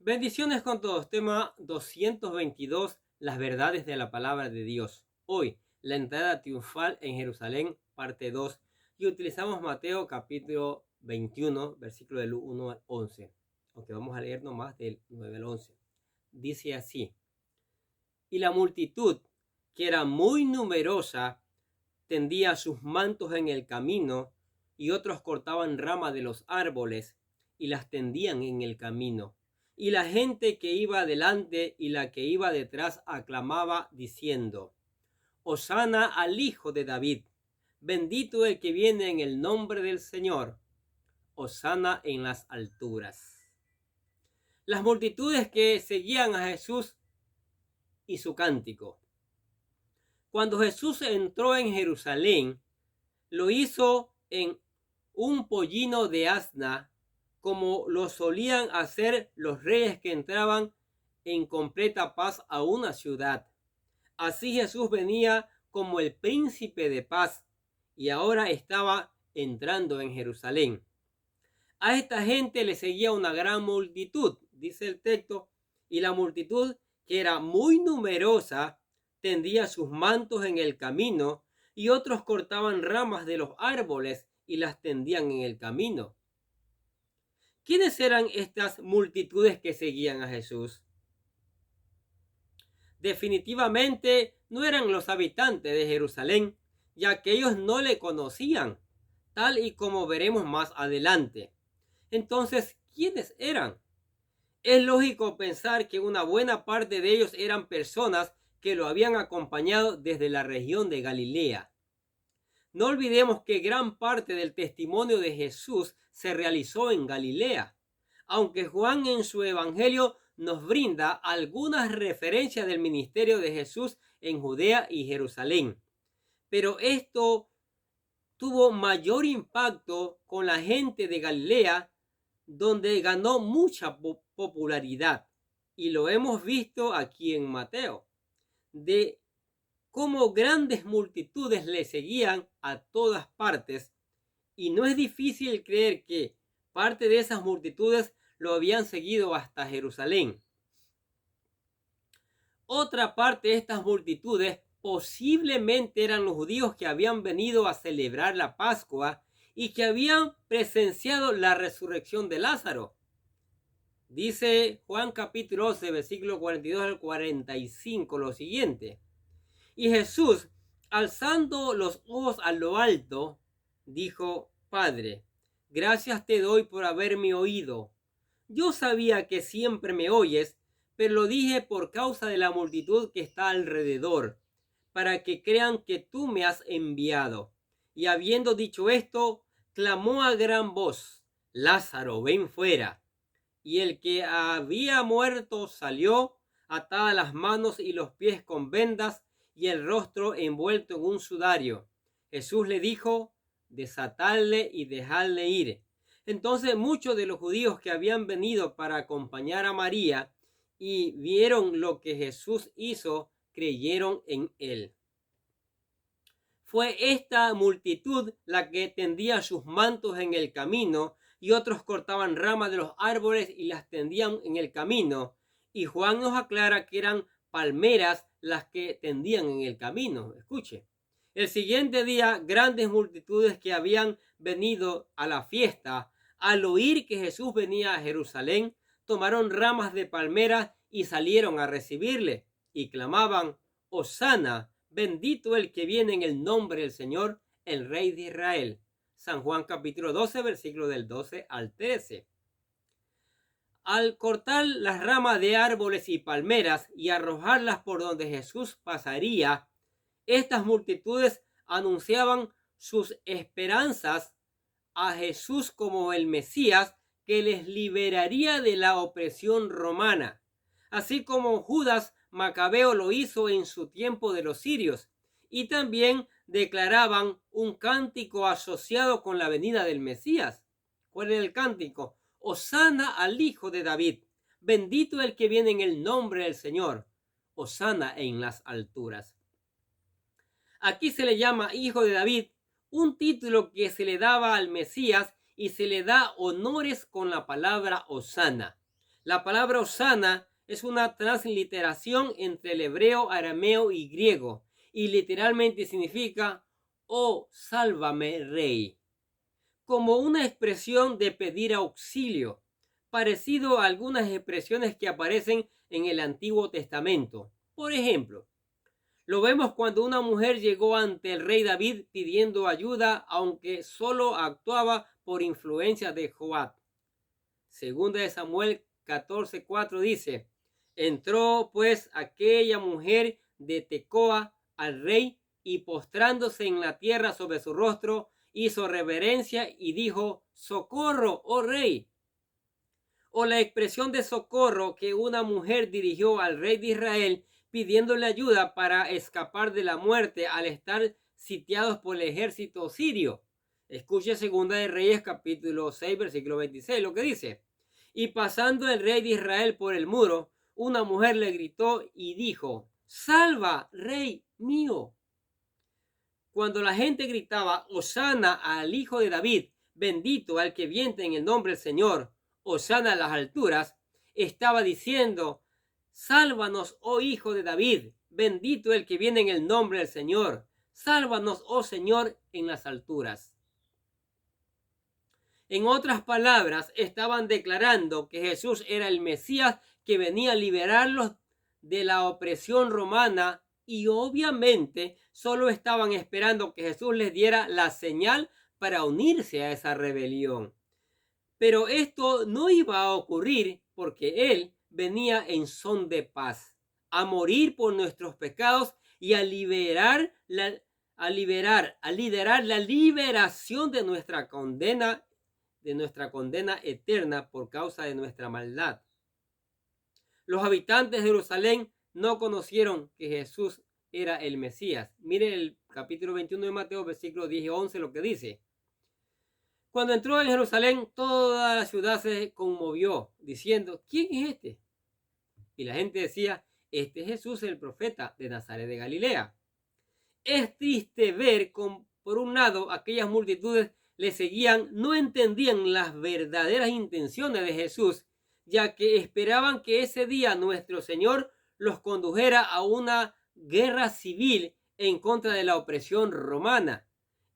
Bendiciones con todos. Tema 222. Las verdades de la palabra de Dios. Hoy, la entrada triunfal en Jerusalén, parte 2. Y utilizamos Mateo capítulo 21, versículo del 1 al 11. Aunque vamos a leer nomás del 9 al 11. Dice así: Y la multitud, que era muy numerosa, tendía sus mantos en el camino, y otros cortaban ramas de los árboles y las tendían en el camino. Y la gente que iba delante y la que iba detrás aclamaba diciendo: Hosana al Hijo de David, bendito el que viene en el nombre del Señor, hosana en las alturas. Las multitudes que seguían a Jesús y su cántico. Cuando Jesús entró en Jerusalén, lo hizo en un pollino de asna, como lo solían hacer los reyes que entraban en completa paz a una ciudad. Así Jesús venía como el príncipe de paz y ahora estaba entrando en Jerusalén. A esta gente le seguía una gran multitud, dice el texto, y la multitud, que era muy numerosa, tendía sus mantos en el camino, y otros cortaban ramas de los árboles y las tendían en el camino. ¿Quiénes eran estas multitudes que seguían a Jesús? Definitivamente no eran los habitantes de Jerusalén, ya que ellos no le conocían, tal y como veremos más adelante. Entonces, ¿quiénes eran? Es lógico pensar que una buena parte de ellos eran personas que lo habían acompañado desde la región de Galilea. No olvidemos que gran parte del testimonio de Jesús se realizó en Galilea, aunque Juan en su evangelio nos brinda algunas referencias del ministerio de Jesús en Judea y Jerusalén. Pero esto tuvo mayor impacto con la gente de Galilea, donde ganó mucha popularidad, y lo hemos visto aquí en Mateo, de cómo grandes multitudes le seguían a todas partes, y no es difícil creer que parte de esas multitudes lo habían seguido hasta Jerusalén. Otra parte de estas multitudes posiblemente eran los judíos que habían venido a celebrar la Pascua y que habían presenciado la resurrección de Lázaro. Dice Juan capítulo 11, versículo 42 al 45 lo siguiente: Y Jesús, alzando los ojos a lo alto, dijo: Padre, gracias te doy por haberme oído. Yo sabía que siempre me oyes, pero lo dije por causa de la multitud que está alrededor, para que crean que tú me has enviado. Y habiendo dicho esto, clamó a gran voz: Lázaro, ven fuera. Y el que había muerto salió, atadas las manos y los pies con vendas y el rostro envuelto en un sudario. Jesús le dijo: desatadle y dejadle ir. Entonces muchos de los judíos que habían venido para acompañar a María y vieron lo que Jesús hizo, creyeron en él. Fue esta multitud la que tendía sus mantos en el camino, y otros cortaban ramas de los árboles y las tendían en el camino. Y Juan nos aclara que eran palmeras las que tendían en el camino. Escuche. El siguiente día, grandes multitudes que habían venido a la fiesta, al oír que Jesús venía a Jerusalén, tomaron ramas de palmeras y salieron a recibirle, y clamaban: Hosana, bendito el que viene en el nombre del Señor, el Rey de Israel. San Juan capítulo 12, versículo del 12 al 13. Al cortar las ramas de árboles y palmeras y arrojarlas por donde Jesús pasaría, estas multitudes anunciaban sus esperanzas a Jesús como el Mesías que les liberaría de la opresión romana, así como Judas Macabeo lo hizo en su tiempo de los sirios, y también declaraban un cántico asociado con la venida del Mesías. ¿Cuál era el cántico? Hosana al Hijo de David, bendito el que viene en el nombre del Señor, hosana en las alturas. Aquí se le llama Hijo de David, un título que se le daba al Mesías, y se le da honores con la palabra hosana. La palabra Osana es una transliteración entre el hebreo, arameo y griego, y literalmente significa "Oh, sálvame, rey", como una expresión de pedir auxilio, parecido a algunas expresiones que aparecen en el Antiguo Testamento. Por ejemplo, lo vemos cuando una mujer llegó ante el rey David pidiendo ayuda, aunque solo actuaba por influencia de Joab. Segunda de Samuel 14:4 dice: entró pues aquella mujer de Tecoa al rey, y postrándose en la tierra sobre su rostro, hizo reverencia y dijo: socorro, oh rey. O la expresión de socorro que una mujer dirigió al rey de Israel pidiéndole ayuda para escapar de la muerte al estar sitiados por el ejército sirio. Escuche Segunda de Reyes capítulo 6 versículo 26, lo que dice: y pasando el rey de Israel por el muro, una mujer le gritó y dijo: salva, rey mío. Cuando la gente gritaba Hosana al hijo de David, bendito al que viene en el nombre del Señor, Hosana a las alturas, estaba diciendo: sálvanos, oh hijo de David, bendito el que viene en el nombre del Señor, sálvanos, oh Señor, en las alturas. En otras palabras, estaban declarando que Jesús era el Mesías que venía a liberarlos de la opresión romana, y obviamente solo estaban esperando que Jesús les diera la señal para unirse a esa rebelión. Pero esto no iba a ocurrir, porque Él venía en son de paz, a morir por nuestros pecados y a liderar la liberación de nuestra condena eterna por causa de nuestra maldad. Los habitantes de Jerusalén no conocieron que Jesús era el Mesías. Mire el capítulo 21 de Mateo, versículos 10 y 11, lo que dice: cuando entró en Jerusalén, toda la ciudad se conmovió, diciendo: ¿quién es este? Y la gente decía: este es Jesús, el profeta de Nazaret de Galilea. Es triste ver cómo, por un lado, aquellas multitudes le seguían, no entendían las verdaderas intenciones de Jesús, ya que esperaban que ese día nuestro Señor los condujera a una guerra civil en contra de la opresión romana.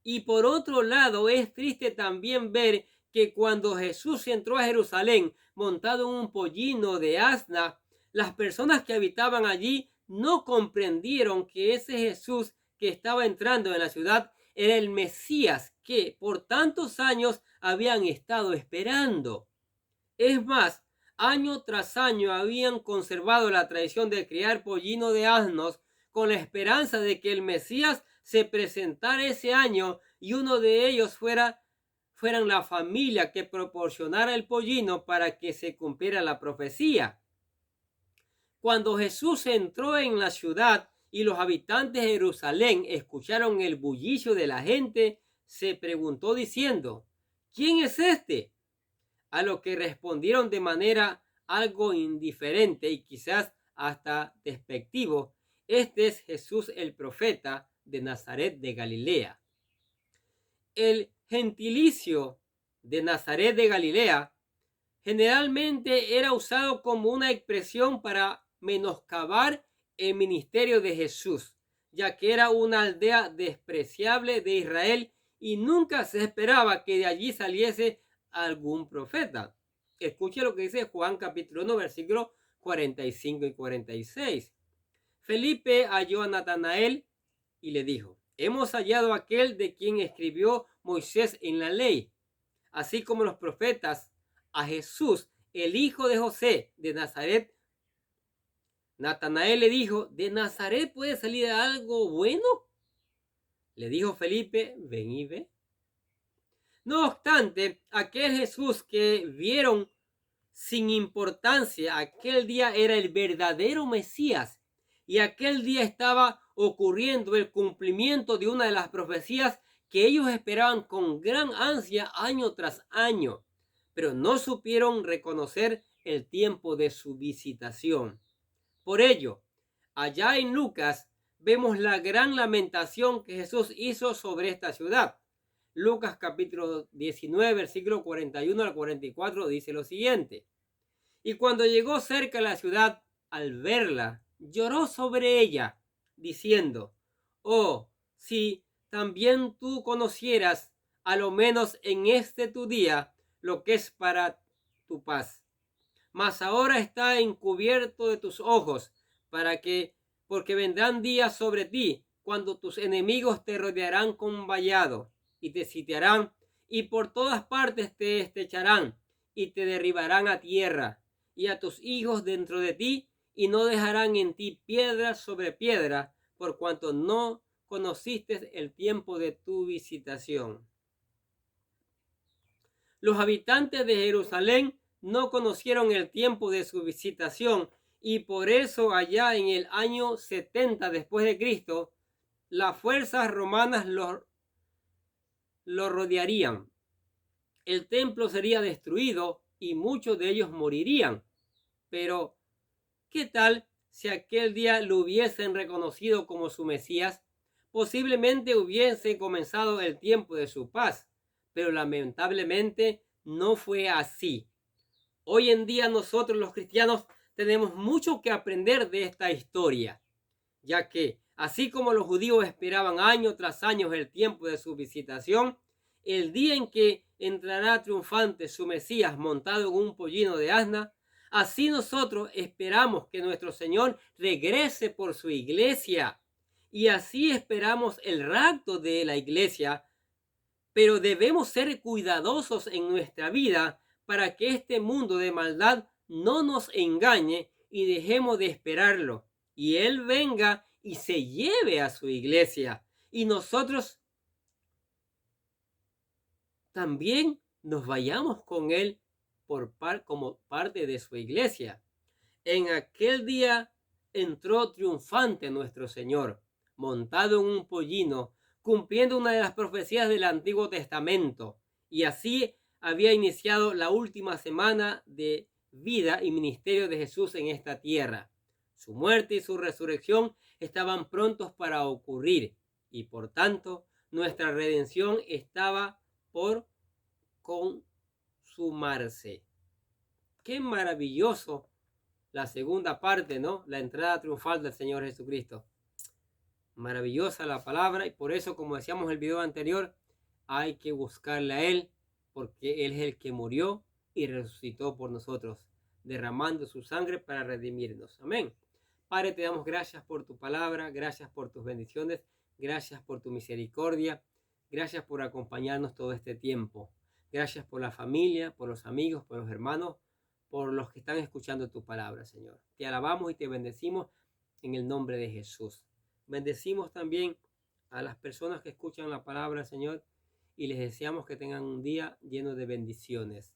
Y por otro lado, es triste también ver que cuando Jesús entró a Jerusalén montado en un pollino de asna, las personas que habitaban allí no comprendieron que ese Jesús que estaba entrando en la ciudad era el Mesías que por tantos años habían estado esperando. Es más, año tras año habían conservado la tradición de criar pollino de asnos con la esperanza de que el Mesías se presentara ese año y uno de ellos fueran la familia que proporcionara el pollino para que se cumpliera la profecía. Cuando Jesús entró en la ciudad y los habitantes de Jerusalén escucharon el bullicio de la gente, se preguntó diciendo: ¿quién es este? A lo que respondieron de manera algo indiferente y quizás hasta despectivo: este es Jesús el profeta de Nazaret de Galilea. El gentilicio de Nazaret de Galilea generalmente era usado como una expresión para menoscabar el ministerio de Jesús, ya que era una aldea despreciable de Israel y nunca se esperaba que de allí saliese algún profeta. Escuche lo que dice Juan capítulo 1 versículos 45 y 46. Felipe halló a Natanael y le dijo: hemos hallado a aquel de quien escribió Moisés en la ley, así como los profetas, a Jesús, el hijo de José de Nazaret. Natanael le dijo: ¿de Nazaret puede salir algo bueno? Le dijo Felipe: ven y ve. No obstante, aquel Jesús que vieron sin importancia aquel día era el verdadero Mesías, y aquel día estaba ocurriendo el cumplimiento de una de las profecías que ellos esperaban con gran ansia año tras año, pero no supieron reconocer el tiempo de su visitación. Por ello, allá en Lucas vemos la gran lamentación que Jesús hizo sobre esta ciudad. Lucas capítulo 19, versículo 41 al 44 dice lo siguiente: Y cuando llegó cerca de la ciudad, al verla, lloró sobre ella, diciendo: oh, si también tú conocieras, a lo menos en este tu día, lo que es para tu paz. Mas ahora está encubierto de tus ojos, porque vendrán días sobre ti, cuando tus enemigos te rodearán con vallado, y te sitiarán, y por todas partes te estrecharán, y te derribarán a tierra, y a tus hijos dentro de ti, y no dejarán en ti piedra sobre piedra, por cuanto no conociste el tiempo de tu visitación. Los habitantes de Jerusalén no conocieron el tiempo de su visitación, y por eso allá en el año 70 después de Cristo, las fuerzas romanas lo rodearían. El templo sería destruido y muchos de ellos morirían. Pero, ¿qué tal si aquel día lo hubiesen reconocido como su Mesías? Posiblemente hubiese comenzado el tiempo de su paz, pero lamentablemente no fue así. Hoy en día nosotros los cristianos tenemos mucho que aprender de esta historia, ya que así como los judíos esperaban año tras año el tiempo de su visitación, el día en que entrará triunfante su Mesías montado en un pollino de asna, así nosotros esperamos que nuestro Señor regrese por su iglesia, y así esperamos el rapto de la iglesia. Pero debemos ser cuidadosos en nuestra vida para que este mundo de maldad no nos engañe y dejemos de esperarlo, y Él venga y se lleve a su iglesia, y nosotros también nos vayamos con Él como parte de su iglesia. En aquel día entró triunfante nuestro Señor, montado en un pollino, cumpliendo una de las profecías del Antiguo Testamento, y así había iniciado la última semana de vida y ministerio de Jesús en esta tierra. Su muerte y su resurrección estaban prontos para ocurrir, y por tanto nuestra redención estaba por consumarse. ¡Qué maravilloso! La segunda parte, ¿no? La entrada triunfal del Señor Jesucristo. Maravillosa la palabra, y por eso, como decíamos en el video anterior, hay que buscarle a Él, porque Él es el que murió y resucitó por nosotros, derramando su sangre para redimirnos. Amén. Padre, te damos gracias por tu palabra, gracias por tus bendiciones, gracias por tu misericordia, gracias por acompañarnos todo este tiempo. Gracias por la familia, por los amigos, por los hermanos, por los que están escuchando tu palabra, Señor. Te alabamos y te bendecimos en el nombre de Jesús. Bendecimos también a las personas que escuchan la palabra, Señor, y les deseamos que tengan un día lleno de bendiciones.